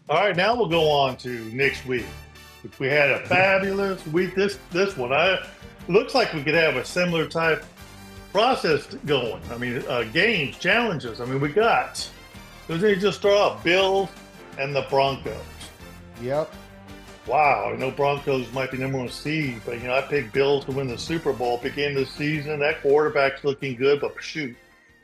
All right, now we'll go on to next week. We had a fabulous week. This one, looks like we could have a similar type process going. I mean, games, challenges. I mean, we got. Let's just throw out Bills and the Broncos. Yep. Wow, I know Broncos might be number one seed, but I picked Bills to win the Super Bowl. Beginning of the season, that quarterback's looking good, but shoot,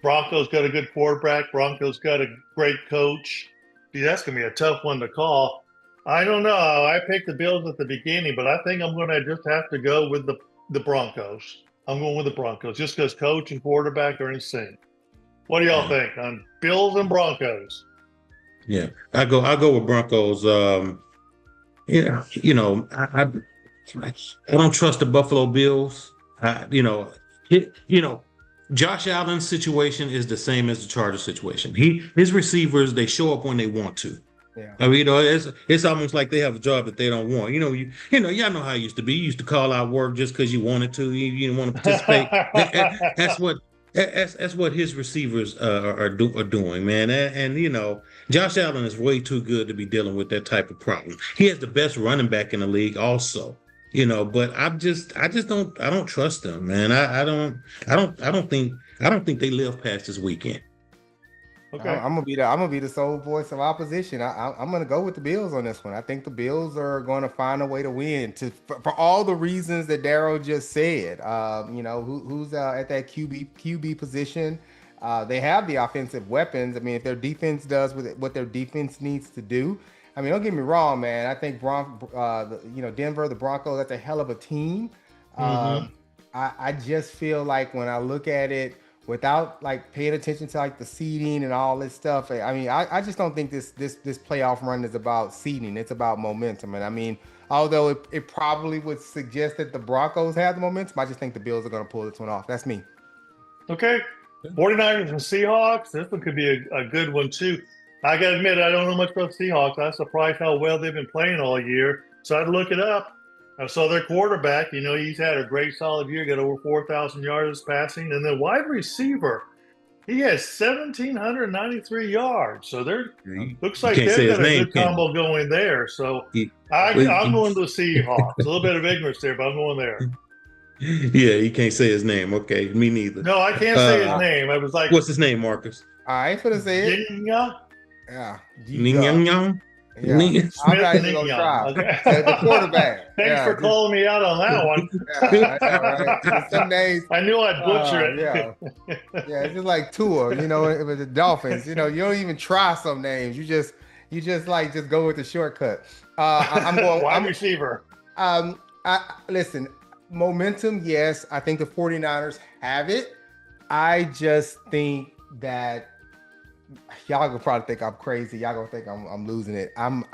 Broncos got a good quarterback. Broncos got a great coach. Gee, that's going to be a tough one to call. I don't know. I picked the Bills at the beginning, but I think I'm going to just have to go with the Broncos. I'm going with the Broncos just because coach and quarterback are in sync. What do y'all think on Bills and Broncos? Yeah, I go with Broncos. Yeah, I don't trust the Buffalo Bills. Josh Allen's situation is the same as the Chargers situation. His receivers, they show up when they want to. Yeah. I mean, it's almost like they have a job that they don't want. Y'all know how it used to be. You used to call out work just because you wanted to. You didn't want to participate. That's what his receivers are doing, man. And Josh Allen is way too good to be dealing with that type of problem. He has the best running back in the league, also. But I don't trust them, man. I don't think they live past this weekend. Okay. I'm gonna be the sole voice of opposition. I'm gonna go with the Bills on this one. I think the Bills are going to find a way to win for all the reasons that Daryl just said. Who's at that QB position? They have the offensive weapons. I mean, if their defense does what their defense needs to do. I mean, don't get me wrong, man. I think Denver, the Broncos, that's a hell of a team. I just feel like when I look at it, without like paying attention to like the seeding and all this stuff. I mean, I just don't think this playoff run is about seeding. It's about momentum. And I mean, although it probably would suggest that the Broncos have the momentum, I just think the Bills are going to pull this one off. That's me. Okay. 49ers and Seahawks. This one could be a good one too. I got to admit, I don't know much about Seahawks. I'm surprised how well they've been playing all year. So I had to look it up. I saw their quarterback, he's had a great solid year, got over 4,000 yards passing. And then wide receiver, he has 1,793 yards. So looks like they've got a good combo going there. So I'm going to the Seahawks. A little bit of ignorance there, but I'm going there. Yeah, you can't say his name. Okay, me neither. No, I can't say his name. I was like, what's his name, Marcus? I ain't gonna say it. Yeah. Yeah, I'm not even gonna try. Okay. The quarterback. Thanks for calling me out on that one. Right. Some days I knew I'd butcher it. Yeah, it's just like Tua, with the Dolphins. You don't even try some names. You just go with the shortcut. I'm going wide receiver. Listen, momentum, yes. I think the 49ers have it. I just think that y'all gonna probably think I'm crazy. Y'all gonna think I'm losing it. I'm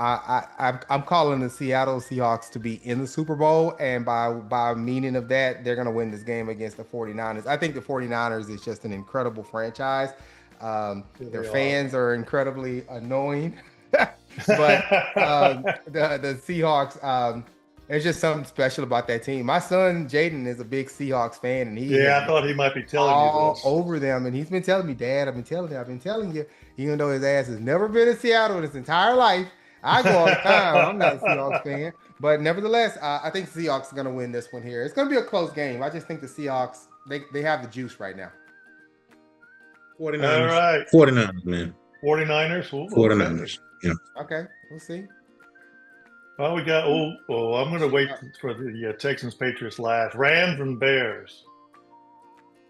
calling the Seattle Seahawks to be in the Super Bowl, and by meaning of that, they're gonna win this game against the 49ers. I think the 49ers is just an incredible franchise. Their fans are incredibly annoying, but the Seahawks. There's just something special about that team. My son Jaden is a big Seahawks fan, and I thought he might be telling you this. Over them, and he's been telling me, Dad, I've been telling you, even though his ass has never been in Seattle in his entire life. I go all the time. I'm not a Seahawks fan, but nevertheless, I think the Seahawks are going to win this one here. It's going to be a close game. I just think the Seahawks they have the juice right now. 49ers. All right, 49ers, man. 49ers. Ooh, 49ers. Yeah. Okay, we'll see. Well, we got. I'm going to wait for the Texans Patriots last. Rams and Bears.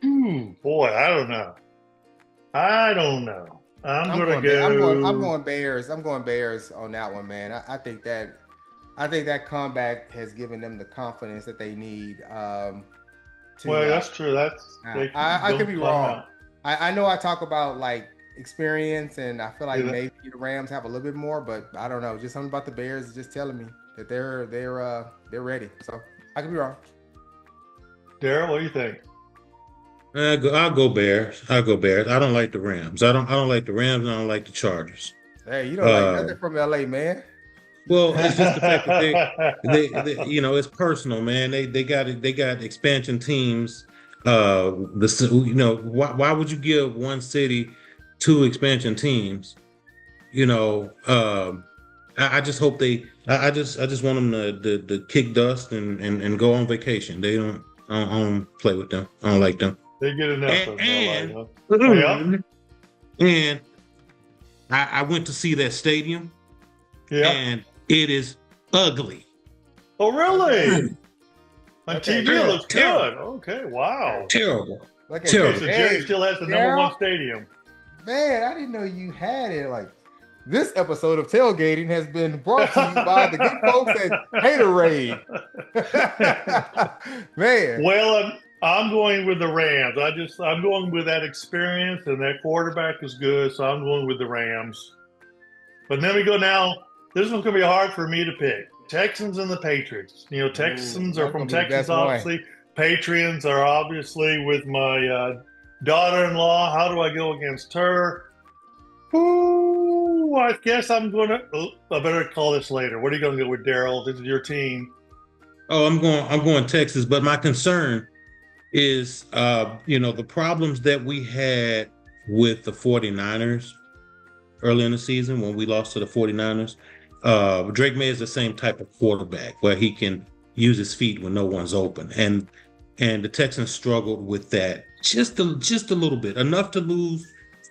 Boy, I don't know. I'm going Bears. I'm going Bears on that one, man. I think that comeback has given them the confidence that they need. That's true. I could be wrong. I know I talk about like experience, and I feel like maybe the Rams have a little bit more, but I don't know. Just something about the Bears is just telling me that they're ready. So I could be wrong. Daryl, what do you think? I'll go Bears. I don't like the Rams. I don't like the Rams, and I don't like the Chargers. Hey, you don't like nothing from LA, man. Well, it's just the fact that they it's personal, man. They got expansion teams. Why would you give one city two expansion teams I just hope I just want them to kick dust and go on vacation. I don't play with them. I don't like them. They get enough of And LA, huh? Oh, yeah? and I went to see that stadium, Yeah. and it is ugly. Oh, really? On Okay, TV, it looks terrible. good. Okay, wow. Terrible. Look at Terrible. Okay, so Hey, Jerry still has the number Daryl? one stadium. Man, I didn't know you had it. Like, this episode of Tailgating has been brought to you by the good folks at Haterade. Man. Well, I'm going with the Rams. I'm going with that experience, and that quarterback is good, so I'm going with the Rams. But then we go now. This one's going to be hard for me to pick. Texans and the Patriots. Texans are from Texas, obviously. Patriots are obviously with my daughter-in-law. How do I go against her? Ooh, I guess I'm going to. I better call this later. What are you going to go with, Daryl? This is your team. Oh, I'm going Texas, but my concern is, the problems that we had with the 49ers early in the season when we lost to the 49ers. Drake May is the same type of quarterback where he can use his feet when no one's open, and the Texans struggled with that just a little bit, enough to lose.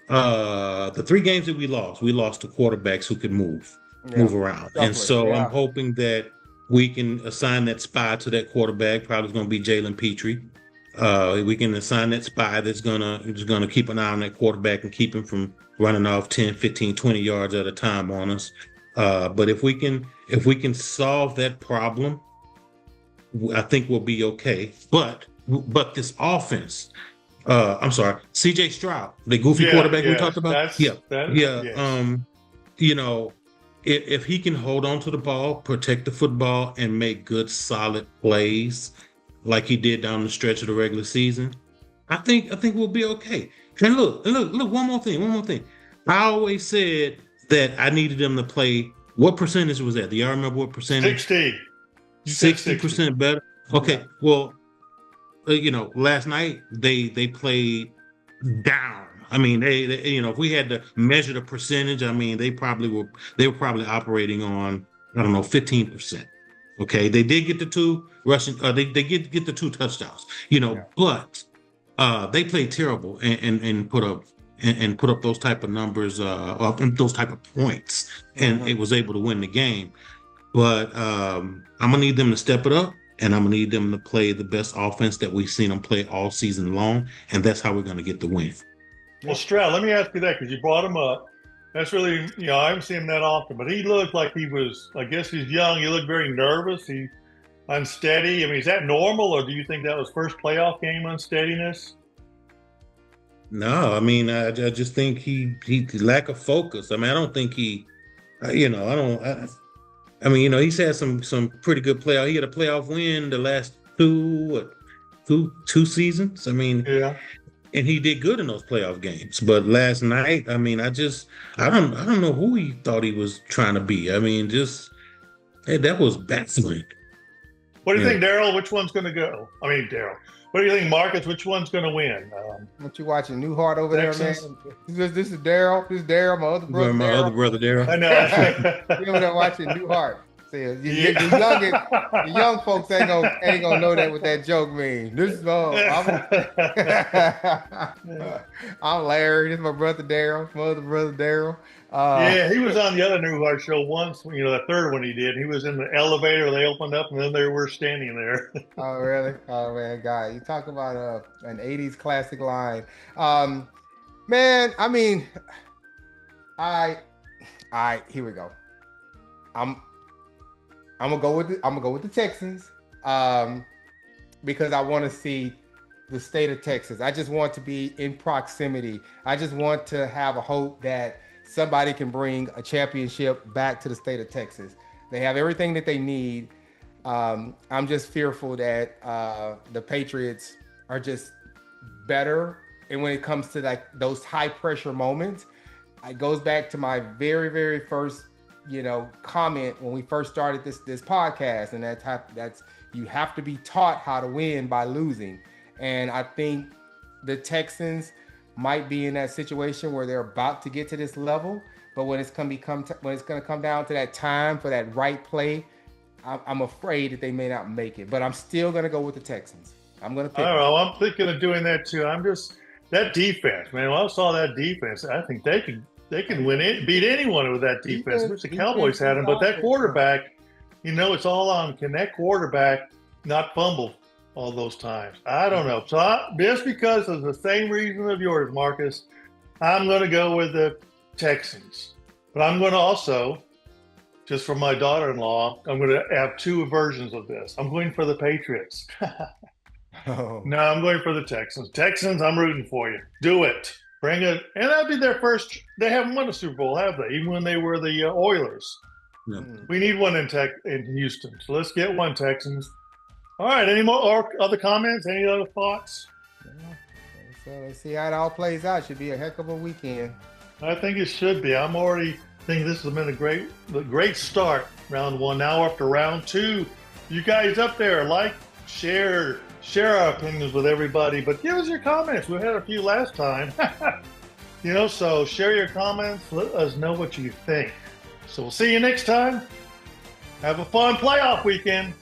The 3 games that we lost to quarterbacks who could move around, and so I'm hoping that we can assign that spy to that quarterback. Probably going to be Jalen Petrie. We can assign that spy that's gonna keep an eye on that quarterback and keep him from running off 10, 15, 20 yards at a time on us. But if we can solve that problem, I think we'll be okay. But this offense, I'm sorry, CJ Stroud, the goofy quarterback we talked about. If he can hold on to the ball, protect the football, and make good, solid plays like he did down the stretch of the regular season, I think we'll be okay. And look, one more thing. I always said that I needed them to play. What percentage was that? Do y'all remember what percentage? 60% better. Okay. Yeah. Well, last night they played down. I mean, they if we had to measure the percentage, I mean, they were probably operating on, I don't know, 15%. Okay, they did get the 2 rushing. They get the 2 touchdowns. But they played terrible and put up those type of numbers, those type of points, and it was able to win the game. But I'm gonna need them to step it up, and I'm gonna need them to play the best offense that we've seen them play all season long, and that's how we're gonna get the win. Well, Stroud, let me ask you that because you brought him up. That's really, I haven't seen him that often, but he looked like he was, I guess he's young. He looked very nervous. He unsteady. I mean, is that normal, or do you think that was first playoff game unsteadiness? No, I mean, I just think he lack of focus. I mean, I don't think he, he's had some pretty good playoff. He had a playoff win the last two seasons. I mean, yeah. And he did good in those playoff games. But last night, I mean, I don't know who he thought he was trying to be. I mean, that was baffling. What do you think, Daryl? Which one's going to go? I mean, Daryl. What do you think, Marcus? Which one's going to win? What you watching, Newhart over Texas? there, man? This is Daryl. This is Daryl, my other brother. My other brother, Daryl. I know. You over there watching Newhart. See, the young folks ain't gonna know that what that joke means. This is I'm Larry. This is my brother Daryl. My other brother Daryl. Yeah, he was on the other Newhart show once. The third one he did. He was in the elevator. They opened up, and then they were standing there. Oh, really? Oh, man, guy, you talk about an '80s classic line, man. I mean, here we go. I'm gonna go with the Texans, because I want to see the state of Texas. I just want to be in proximity. I just want to have a hope that somebody can bring a championship back to the state of Texas. They have everything that they need. I'm just fearful that the Patriots are just better, and when it comes to like those high pressure moments, it goes back to my very, very first comment when we first started this podcast, and that's you have to be taught how to win by losing. And I think the Texans might be in that situation where they're about to get to this level, But when it's going to come down to that time for that right play, I'm afraid that they may not make it. But I'm still going to go with the Texans. I'm going to pick. I don't know. I'm thinking of doing that too. That defense, man. When I saw that defense, I think they can beat anyone with that defense. Which the Cowboys had them, but that quarterback, it's all on connect quarterback, not fumble all those times. I don't know. So just because of the same reason of yours, Marcus, I'm going to go with the Texans. But I'm going to also, just for my daughter-in-law, I'm going to have two versions of this. I'm going for the Patriots. Oh. No, I'm going for the Texans. Texans, I'm rooting for you. Do it. Bring it. And that'll be their first. They haven't won a Super Bowl, have they? Even when they were the Oilers. No. We need one in Houston. So let's get one, Texans. All right. Any more or other comments? Any other thoughts? Yeah. So let's see how it all plays out. Should be a heck of a weekend. I think it should be. I'm already thinking this has been a great start. Round one. Now after round two, you guys up there, share our opinions with everybody, but give us your comments. We had a few last time. So share your comments. Let us know what you think. So we'll see you next time. Have a fun playoff weekend.